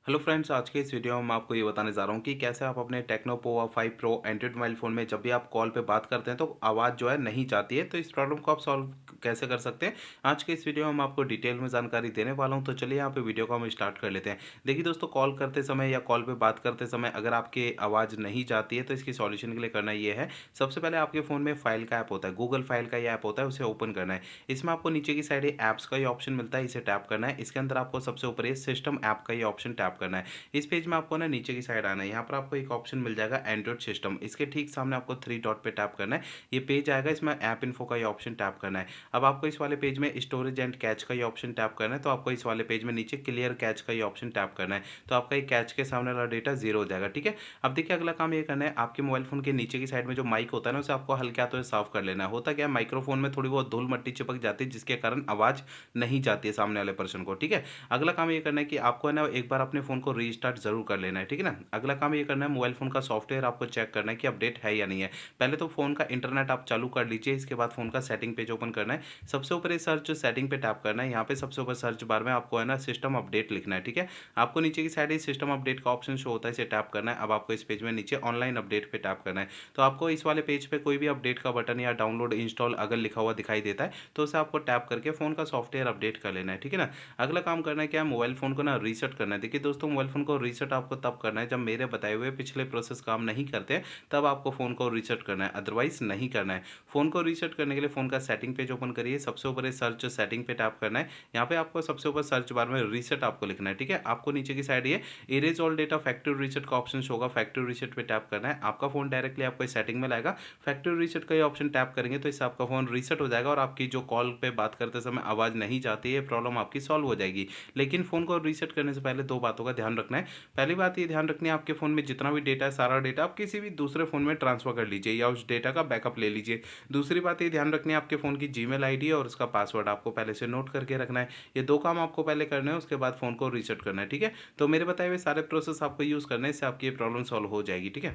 Hello friends, आज के इस वीडियो में मैं आपको ये बताने जा रहा हूँ कि कैसे आप अपने techno Pova 5 pro Android mobile phone में जब भी आप कॉल पे बात करते हैं तो आवाज़ जो है नहीं जाती है। तो इस प्रॉब्लम को आप सॉल्व कैसे कर सकते हैं, आज के इस वीडियो में मैं आपको डिटेल में जानकारी देने वाला हूँ। तो चलिए यहाँ पे वीडियो को हम स्टार्ट कर लेते हैं। देखिए दोस्तों, कॉल करते समय या कॉल पे बात करते समय अगर आपकी आवाज़ नहीं जाती है तो इसकी सॉल्यूशन के लिए करना ये है, सबसे पहले आपके फ़ोन में फाइल का ऐप होता है, गूगल फाइल का ये ऐप होता है, उसे ओपन करना है। इसमें आपको नीचे की साइड ऐप्स का ये ऑप्शन मिलता है, इसे टैप करना है। इसके अंदर आपको सबसे ऊपर ये सिस्टम ऐप का ये ऑप्शन टैप करना है। इस पेज में आपको ना नीचे की साइड आना है, यहाँ पर आपको एक ऑप्शन मिल जाएगा एंड्रॉइड सिस्टम, इसके ठीक सामने आपको थ्री डॉट पे टैप करना है। ये पेज आएगा, इसमें ऐप इन्फो का ये ऑप्शन टैप करना है। अब आपको इस वाले पेज में स्टोरेज एंड कैच का ये ऑप्शन टैप करना है, तो आपको इस वाले पेज में नीचे क्लियर कैच का ये ऑप्शन टैप करना है। तो आपका ये कैच के सामने वाला डेटा जीरो हो जाएगा। ठीक है, अब देखिए अगला काम ये करना है, आपके मोबाइल फोन के नीचे की साइड में जो माइक होता है ना, उसे आपको हल्के हाथों से साफ कर लेना है। होता क्या है, माइक्रोफोन में थोड़ी बहुत धूल मट्टी चिपक जाती है जिसके कारण आवाज़ नहीं जाती है सामने वाले पर्सन को। ठीक है, अगला काम ये करना है कि आपको है ना एक बार अपने फ़ोन को रीस्टार्ट ज़रूर कर लेना है। ठीक है ना, अगला काम ये करना है, मोबाइल फ़ोन का सॉफ्टवेयर आपको चेक करना है कि अपडेट है या नहीं है। पहले तो फ़ोन का इंटरनेट आप चालू कर लीजिए, इसके बाद फ़ोन का सेटिंग पेज ओपन करना है। सबसे ऊपर ये सर्च सेटिंग पे टैप करना है, यहाँ पे सबसे ऊपर सर्च बार में आपको है ना सिस्टम अपडेट लिखना है। ठीक है, आपको नीचे की साइड सिस्टम अपडेट का ऑप्शन शो होता है, इसे टैप करना है। अब आपको इस पेज में नीचे ऑनलाइन अपडेट पे टैप करना है। तो आपको इस वाले पेज पे कोई भी अपडेट का बटन या डाउनलोड इंस्टॉल अगर लिखा हुआ दिखाई देता है तो उसे आपको टैप करके फ़ोन का सॉफ्टवेयर अपडेट कर लेना है। ठीक है ना, अगला काम करना है क्या है, मोबाइल फ़ोन को ना रीसेट करना है। देखिए दोस्तों, मोबाइल फ़ोन को रीसेट आपको तब करना है जब मेरे बताए हुए पिछले प्रोसेस काम नहीं करते हैं, तब आपको फ़ोन को रीसेट करना है, अदरवाइज़ नहीं करना है। फ़ोन को रीसेट करने के लिए फ़ोन का सेटिंग पेज ओपन करिए, सबसे ऊपर ये सर्च सेटिंग पे टैप करना है। यहाँ पे आपको सबसे ऊपर सर्च बार में रीसेट आपको लिखना है। ठीक है, आपको नीचे की साइड ये erase all data factory reset का ऑप्शन होगा, फैक्ट्री रीसेट पे टैप करना है। आपका फ़ोन डायरेक्टली आपको इस सेटिंग में लाएगा। फैक्ट्री रीसेट का ये ऑप्शन टैप करेंगे तो इससे आपका फ़ोन रीसेट हो जाएगा और आपकी जो कॉल पे बात करते समय आवाज़ नहीं जाती है, ये प्रॉब्लम आपकी सॉल्व हो जाएगी। लेकिन फ़ोन को रीसेट करने से पहले दो बातों का ध्यान रखना है। पहली बात ये ध्यान रखनी है, आपके फ़ोन में जितना भी डेटा है, सारा डेटा आप किसी भी दूसरे फ़ोन में ट्रांसफ़र कर लीजिए या उस डेटा का बैकअप ले लीजिए। दूसरी बात ये ध्यान रखनी है, आपके फ़ोन की जीमेल आईडी और उसका पासवर्ड आपको पहले से नोट करके रखना है। ये 2 काम आपको पहले करने हैं, उसके बाद फ़ोन को रीसेट करना है। ठीक है? तो मेरे बताए हुए सारे प्रोसेस आपको यूज़ करने हैं, इससे आपकी ये प्रॉब्लम सॉल्व हो जाएगी। ठीक है?